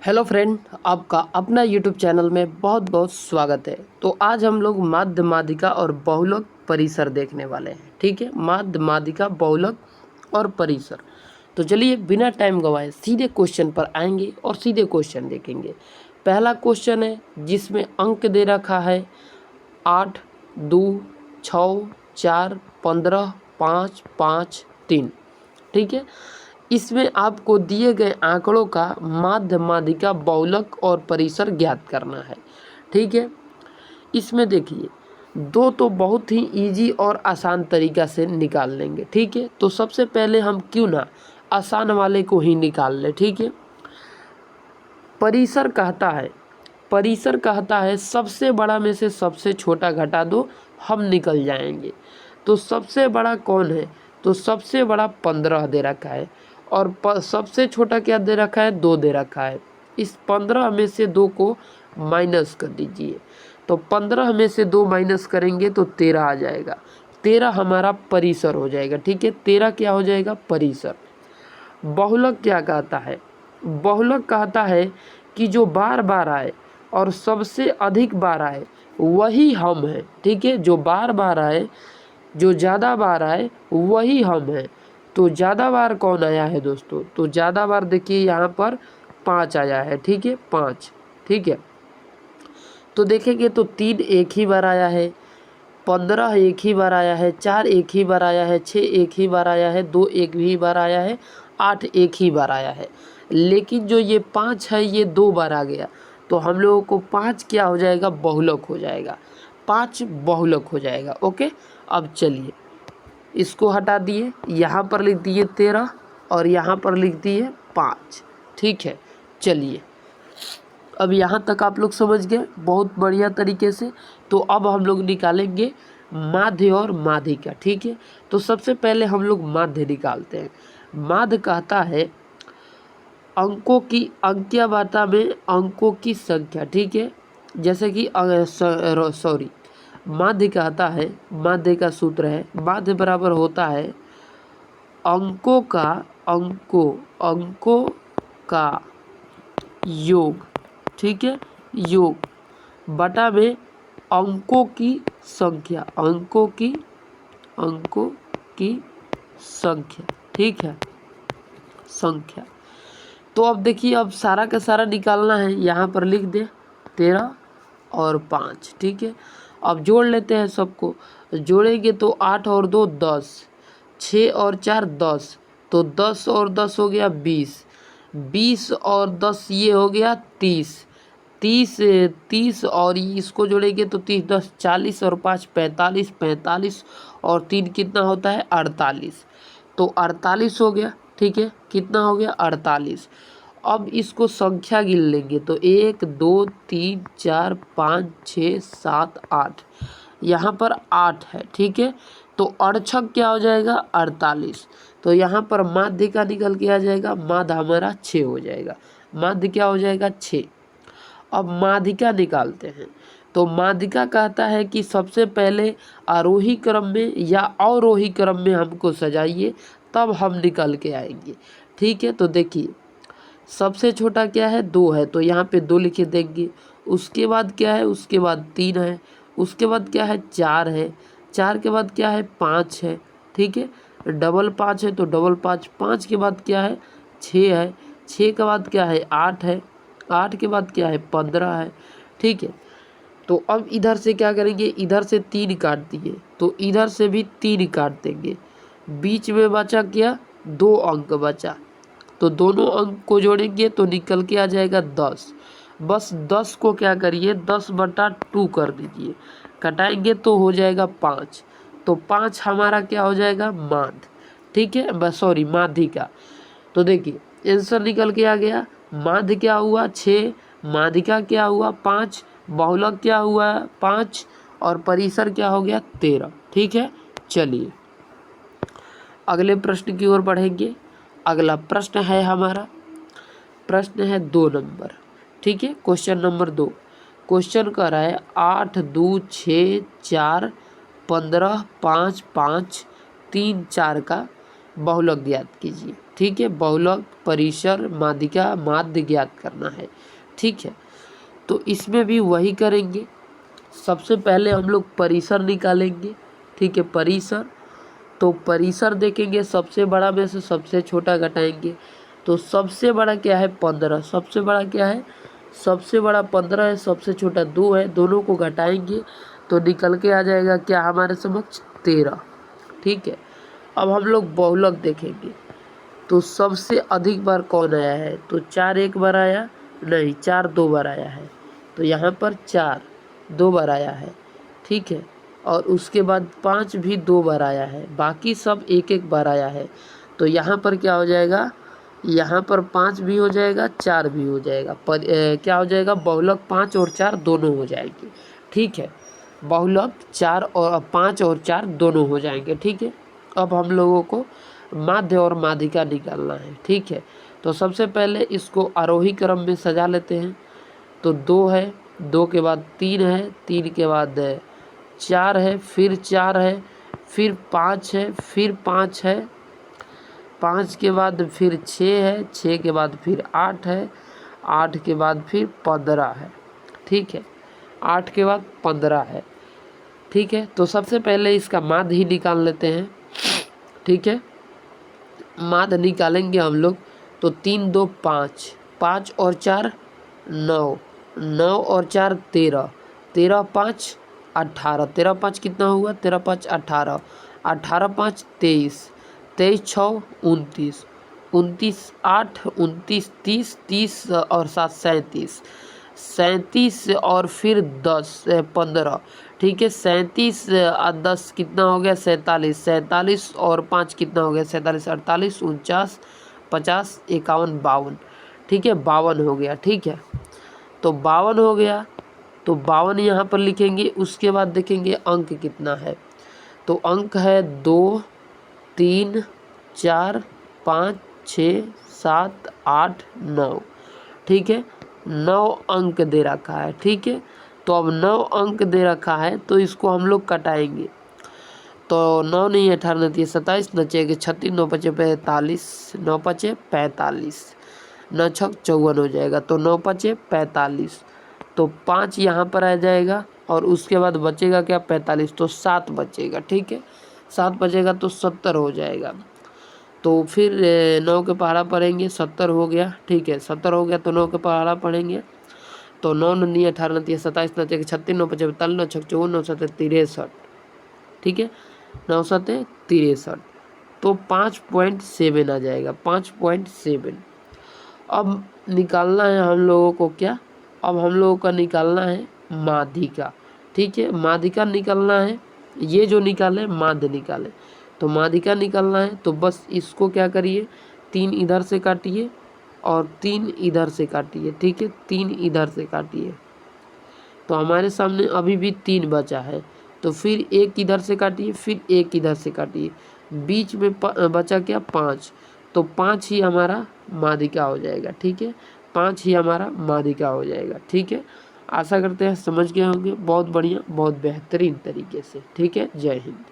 Hello friend, आपका अपना YouTube channel में बहुत बहुत स्वागत है। तो आज हम लोग माध्य माध्यिका और बहुलक परिसर देखने वाले हैं। ठीक है, माध्य माध्यिका, बहुलक और परिसर। तो चलिए बिना टाइम गवाए सीधे क्वेश्चन पर आएंगे और सीधे क्वेश्चन देखेंगे। पहला क्वेश्चन है जिसमें अंक दे रखा है 8, 2, 6, 4, 15, 5, 5, 3। ठीक है, इसमें आपको दिए गए आंकड़ों का माध्य माध्यिका, बहुलक और परिसर ज्ञात करना है। ठीक है, इसमें देखिए दो तो बहुत ही इजी और आसान तरीका से निकाल लेंगे। ठीक है, तो सबसे पहले हम क्यों ना आसान वाले को ही निकाल लें। ठीक है, परिसर कहता है सबसे बड़ा में से सबसे छोटा घटा दो, हम निकल जाएंगे। तो सबसे बड़ा कौन है? तो सबसे बड़ा 15 दे रखा है और सबसे छोटा क्या दे रखा है? 2 दे रखा है। इस 15 में से 2 को माइनस कर दीजिए। तो 15 में से 2 माइनस करेंगे तो 13 आ जाएगा। 13 हमारा परिसर हो जाएगा। ठीक है, 13 क्या हो जाएगा? परिसर। बहुलक क्या कहता है? बहुलक कहता है कि जो बार बार आए और सबसे अधिक बार आए वही हम हैं। ठीक है, जो बार बार आए, जो ज़्यादा बार आए वही हम हैं। तो ज़्यादा बार कौन आया है दोस्तों? तो ज़्यादा बार देखिए यहाँ पर 5 आया है। ठीक है, 5। ठीक है, तो देखेंगे तो 3 एक ही बार आया है, 15 एक ही बार आया है, 4 एक ही बार आया है, 6 एक ही बार आया है, 2 एक ही बार आया है, 8 एक ही बार आया है। लेकिन जो ये 5 है ये 2 बार आ गया। तो हम लोगों को 5 क्या हो जाएगा? बहुलक हो जाएगा। 5 बहुलक हो जाएगा। ओके, अब चलिए इसको हटा दिए, यहाँ पर लिख दिए 13 और यहाँ पर लिख दिए 5। ठीक है, चलिए अब यहाँ तक आप लोग समझ गए बहुत बढ़िया तरीके से। तो अब हम लोग निकालेंगे माध्य और माध्यिका। ठीक है, तो सबसे पहले हम लोग माध्य निकालते हैं। माध्य कहता है अंकों की अंकीय वार्ता में अंकों की संख्या। ठीक है, जैसे कि माध्य कहता है, माध्य का सूत्र है, माध्य बराबर होता है अंकों का योग। ठीक है, योग बटा में अंकों की संख्या, अंकों की संख्या। ठीक है, संख्या। तो अब देखिए, अब सारा का सारा निकालना है। यहाँ पर लिख दे 13 और 5। ठीक है, अब जोड़ लेते हैं सबको। जोड़ेंगे तो 8 और 2 10, 6 और 4 10, तो 10 और 10 हो गया 20, 20 और 10 ये हो गया 30, 30 और इसको जोड़ेंगे तो 30 10 40 और 5 45, 45 और 3 कितना होता है? 48। तो 48 हो गया। ठीक है, कितना हो गया? 48। अब इसको संख्या गिन लेंगे तो 1 2 3 4 5 6 7 8, यहाँ पर 8 है। ठीक है, तो अड़छक क्या हो जाएगा? 48। तो यहाँ पर माध्य का निकल के आ जाएगा, माध्य हमारा 6 हो जाएगा। माध्य क्या हो जाएगा? 6। अब माध्यिका निकालते हैं। तो माध्यिका कहता है कि सबसे पहले आरोही क्रम में या अवरोही क्रम में हमको सजाइए, तब हम निकल के आएंगे। ठीक है, तो देखिए सबसे छोटा क्या है? 2 है, तो यहाँ पे 2 लिखे देंगे। उसके बाद क्या है? उसके बाद 3 है। उसके बाद क्या है? 4 है। 4 के बाद क्या है? 5 है। ठीक है, डबल 5 है तो डबल 5। 5 के बाद क्या है? 6 है। 6 के बाद क्या है? 8 है। 8 के बाद क्या है? 15 है। ठीक है, तो अब इधर से क्या करेंगे? इधर से 3 काट दिए तो इधर से भी 3 काट देंगे। बीच में बचा क्या? 2 अंक बचा, तो दोनों अंक को जोड़ेंगे तो निकल के आ जाएगा 10। बस 10 को क्या करिए? 10/2 कर दीजिए, कटाएंगे तो हो जाएगा 5। तो 5 हमारा क्या हो जाएगा? माध्य। ठीक है, बस सॉरी माध्यिका। तो देखिए आंसर निकल के आ गया। माध्य क्या हुआ? 6, माध्यिका क्या हुआ? 5, बहुलक क्या हुआ? 5 और परिसर क्या हो गया? 13। ठीक है, चलिए अगले प्रश्न की ओर बढ़ेंगे। अगला प्रश्न है हमारा, प्रश्न है 2 नंबर। ठीक है, क्वेश्चन नंबर 2। क्वेश्चन कर रहा है 8 2 6 4 15 5 5 3 4 का बहुलक ज्ञात कीजिए। ठीक है, बहुलक, परिसर, माध्यिका, माध्य ज्ञात करना है। ठीक है, तो इसमें भी वही करेंगे। सबसे पहले हम लोग परिसर निकालेंगे। ठीक है, परिसर, तो परिसर देखेंगे सबसे बड़ा में से सबसे छोटा घटाएंगे। तो सबसे बड़ा क्या है 15, सबसे बड़ा क्या है, सबसे बड़ा 15 है, सबसे छोटा 2 है, दोनों को घटाएंगे तो निकल के आ जाएगा क्या हमारे समक्ष 13। ठीक है, अब हम लोग बहुलक देखेंगे। तो सबसे अधिक बार कौन आया है, तो 4 एक बार आया, नहीं 4 2 बार आया है, तो यहाँ पर 4 2 बार आया है। ठीक है, और उसके बाद 5 भी 2 बार आया है, बाकी सब एक एक बार आया है। तो यहाँ पर क्या हो जाएगा, यहाँ पर 5 भी हो जाएगा, 4 भी हो जाएगा, क्या हो जाएगा, बहुलक 5 और 4 दोनों हो जाएंगे। ठीक है, बहुलक 4 और 5 और 4 दोनों हो जाएंगे। ठीक है, अब हम लोगों को माध्य और माध्यिका निकालना है। ठीक है, तो सबसे पहले इसको आरोही क्रम में सजा लेते हैं। तो 2 है, 2 के बाद 3 है, 3 के बाद 4 है, फिर 4 है, फिर 5 है, फिर 5 है, 5 के बाद फिर 6 है, 6 के बाद फिर 8 है, 8 के बाद फिर 15 है। ठीक है, 8 के बाद 15 है। ठीक है, तो सबसे पहले इसका माध्य ही निकाल लेते हैं। ठीक है, माध्य निकालेंगे हम लोग। तो 3 2 5, 5 और 4 9, 9 और 4 13, 13 5 18, 13 5 कितना हुआ, 13 5 18, 18 5 23, 23 6 29, 29 8 29 30, 30 और 7 37, 37 और फिर 10 15। ठीक है, 37 10 कितना हो गया 47, 47 और 5 कितना हो गया 47 48 49 50 51 52। ठीक है, 52 हो गया। ठीक है, तो 52 हो गया, तो 52 यहाँ पर लिखेंगे। उसके बाद देखेंगे अंक कितना है, तो अंक है 2 3 4 5 6 7 8 9। ठीक है, 9 अंक दे रखा है। ठीक है, तो अब 9 अंक दे रखा है, तो इसको हम लोग कटाएंगे। तो 9 नहीं 18 नहीं 27 न 6 36 9 5 45, 9 5 45, 9 6 54 हो जाएगा। तो 9 5 45, तो 5 यहाँ पर आ जाएगा और उसके बाद बचेगा क्या 45, तो 7 बचेगा। ठीक है, 7 बचेगा तो 70 हो जाएगा। तो फिर 9 के पहाड़ा पढ़ेंगे, 70 हो गया। ठीक है, 70 हो गया तो 9 के पहाड़ा पढ़ेंगे। तो 9 नहीं 18 नहीं 27 न 6 36 9 5 45 9 6 54 9 7 63। ठीक है, 9 7 63, तो 5.7 आ जाएगा, 5.7। अब निकालना है हम लोगों को क्या, अब हम लोगों का निकालना है माध्यिका। ठीक है, माध्यिका निकालना है। ये जो निकाले माध्य निकाले, तो माध्यिका निकालना है। तो बस इसको क्या करिए, 3 इधर से काटिए और 3 इधर से काटिए। ठीक है, 3 इधर से काटिए, तो हमारे सामने अभी भी 3 बचा है। तो फिर 1 इधर से काटिए, फिर 1 इधर से काटिए, बीच में बचा क्या 5, तो 5 ही हमारा माध्यिका हो जाएगा। ठीक है, 5 ही हमारा माध्यिका हो जाएगा। ठीक है, आशा करते हैं समझ गए होंगे। बहुत बढ़िया, बहुत बेहतरीन तरीके से। ठीक है, जय हिंद।